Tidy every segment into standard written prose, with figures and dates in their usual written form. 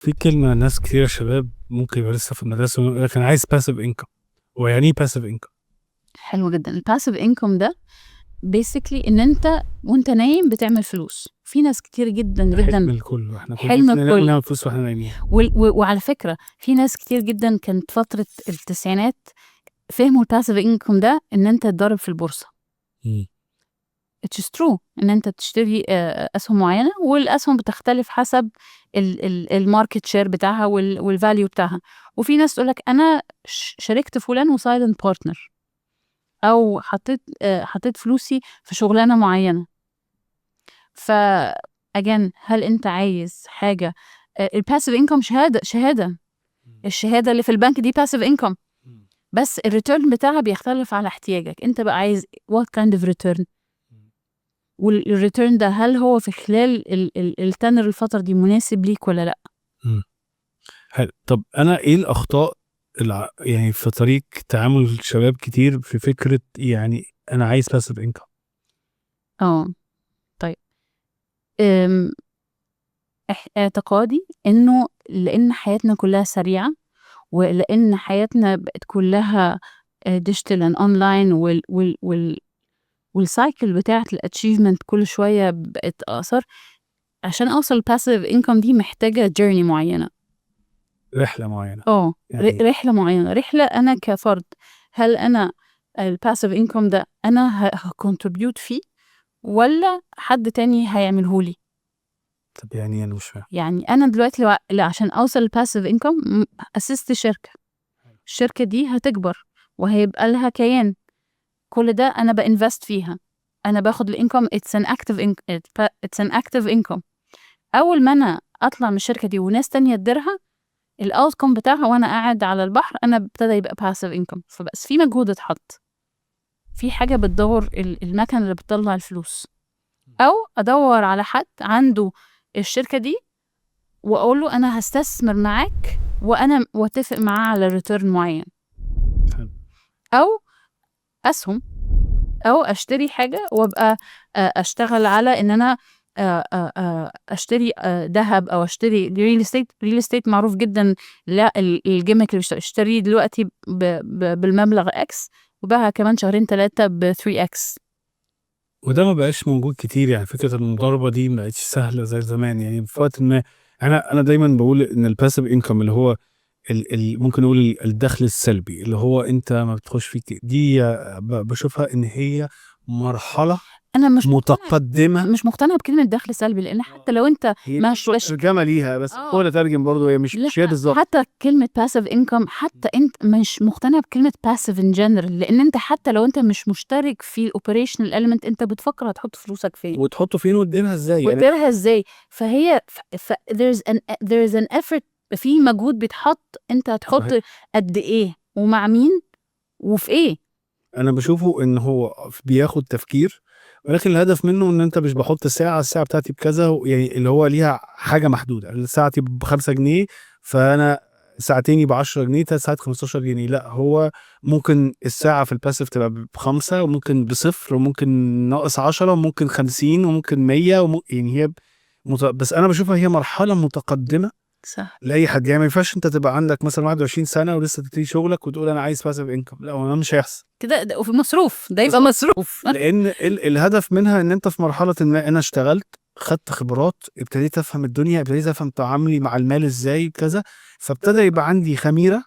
في كلمة ناس كتير شباب ممكن يبقى لسه في المدرسة يقول لك أنا عايز passive income. ويعني إيه passive income؟ حلو جدا. الباسيف انكم ده بيسكلي ان انت وانت نايم بتعمل فلوس. في ناس كتير جدا حلم جدا الكل، احنا حلم الكل. نعمل فلوس واحنا نايمين. وعلى فكرة في ناس كتير جدا كانت فترة التسعينات فهموا الباسيف انكم ده ان انت تضرب في البورصة. It's true ان انت بتشتري اسهم معينة، والاسهم بتختلف حسب الماركت شير بتاعها والفاليو بتاعها. وفي ناس تقول لك انا شاركت فلان وسايلنت بارتنر، او حطيت فلوسي في شغلانة معينة. اجان هل انت عايز حاجة الباسيف انكم شهادة الشهادة اللي في البنك دي باسيف انكم، بس الريتيرن بتاعها بيختلف على احتياجك. انت بقى عايز what kind of return، والريتيرن ده هل هو في خلال التنر الفترة دي مناسب ليك ولا لا. حلو. طب انا ايه الاخطاء يعني في طريق تعامل شباب كتير في فكرة يعني انا عايز passive income؟ طيب اعتقادي انه لان حياتنا كلها سريعة، ولان حياتنا بقت كلها ديجيتال اند اونلاين، والسايكل بتاعت الاتشيفمنت كل شوية بقت اقصر. عشان اوصل الباسيف انكم دي محتاجة جيرني معينة، رحلة معينة. يعني رحلة معينة. رحلة انا كفرد، هل انا الباسيف انكم ده انا هكونتريبيوت فيه ولا حد تاني هيعملهولي؟ طب يعني انا مش فاهم. يعني انا دلوقتي لو عشان اوصل الباسيف انكم اسست الشركة دي هتكبر وهيبقى لها كيان، كل ده انا بانفست فيها، انا باخد الانكم. it's an active income. اول ما انا اطلع من الشركة دي وناس تانية تديرها، الاوتكم بتاعها وانا قاعد على البحر انا ابتدى يبقى passive income. فبس في مجهود اتحط، في حاجة بتدور المكنة اللي بتطلع الفلوس، او ادور على حد عنده الشركة دي واقول له انا هستثمر معاك وانا واتفق معاه على ريتيرن معين، او اسهم، او اشتري حاجة وابقى اشتغل على ان انا اشتري ذهب، او اشتري ريل استيت معروف جدا. لا الجيمك اللي اشتريه دلوقتي بالمبلغ اكس وباعها كمان شهرين 3 ب 3x. وده ما بقاش موجود كتير. يعني فكرة المضاربة دي ما بقتش سهلة زي زمان. يعني في وقت ما انا دايما بقول ان الباسيف انكم اللي هو ممكن نقول الدخل السلبي اللي هو انت ما بتخش فيه دي، بشوفها ان هي مرحلة انا مش متقدمة. مش مقتنعة بكلمة دخل سلبي، لان حتى لو انت مش ترجمة ليها، بس هو اللي ترجم برضه، هي مش هي بالظبط. حتى كلمة passive income، حتى انت مش مقتنع بكلمة passive in general، لان انت حتى لو انت مش مشترك في الاوبريشنال element انت بتفكر هتحط فلوسك فين وتحطه فين وتديرها ازاي فهي there's an effort، في مجهود بيتحط. انت هتحط قد ايه ومع مين وفي ايه. انا بشوفه ان هو بياخد تفكير، ولكن الهدف منه ان انت مش بحط الساعة بتاعتي بكذا، يعني اللي هو ليها حاجة محدودة. ساعتي ب5 جنيه فانا ساعتين ب10 جنيه، 3 ساعات 15 جنيه. لا، هو ممكن الساعة في الباسيف تبقى ب5 وممكن ب0 وممكن ناقص 10 وممكن 50 وممكن 100 يعني هي بس انا بشوفها هي مرحلة متقدمة صح لاي حد. يعني ما ينفعش انت تبقى عندك مثلا 21 سنة ولسه تبتدي شغلك وتقول انا عايز باسيف انكم. لا، هو مش هيحصل كده. وفي مصروف ده يبقى مصروف لان الهدف منها ان انت في مرحله ما انا اشتغلت، خدت خبرات، ابتديت افهم الدنيا، ابتديت افهم تعاملي مع المال ازاي كذا. فابتدى يبقى عندي خميره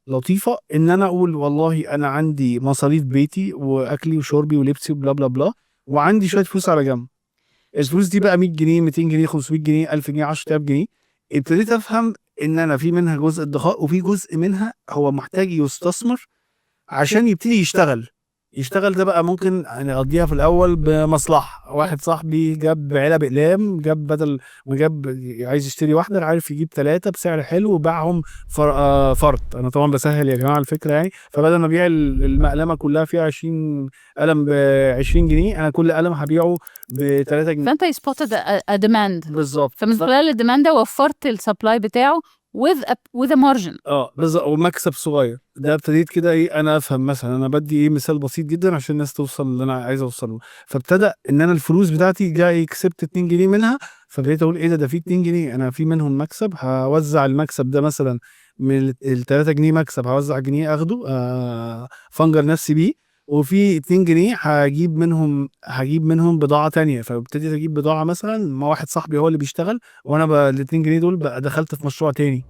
لطيفه ان انا اقول والله انا عندي مصاريف بيتي واكلي وشربي ولبسي وبلا بلا بلا، وعندي شويه فلوس على جنب. الفلوس دي بقى 100 جنيه 200 جنيه 500 جنيه 1000 جنيه 10000 جنيه. ابتديت افهم ان انا في منها جزء ادخار وفي جزء منها هو محتاج يستثمر عشان يبتدي يشتغل. ده بقى ممكن يعني اقضيها في الاول بمصلحه. واحد صاحبي جاب علب اقلام، جاب بدل ما جاب عايز يشتري واحده عارف يجيب 3 بسعر حلو وباعهم فرد. انا طبعا بسهل يا جماعه الفكره يعني. فبدل ما ابيع المقلمه كلها فيها 20 قلم ب20 جنيه، انا كل قلم هبيعه ب3 جنيه. فانت سبوتد ديماند بالظبط. فمن خلال الديماند ده وفرت السبلاي بتاعه with a margin. بالظبط، ومكسب صغير. ده ابتديت كده ايه، انا افهم مثلا. انا بدي مثال بسيط جدا عشان الناس توصل اللي انا عايز اوصله. فابتدى ان انا الفلوس بتاعتي جاي كسبت 2 جنيه منها، فبقيت اقول ايه ده في 2 جنيه انا في منهم مكسب، هوزع المكسب ده مثلا من ال3 جنيه مكسب هوزع جنيه اخده فنجر نفسي بيه، وفي 2 جنيه هجيب منهم بضاعة تانية. فابتديت اجيب بضاعة مثلا مع واحد صاحبي هو اللي بيشتغل، وانا ال2 جنيه دول بقى دخلت في مشروع تاني.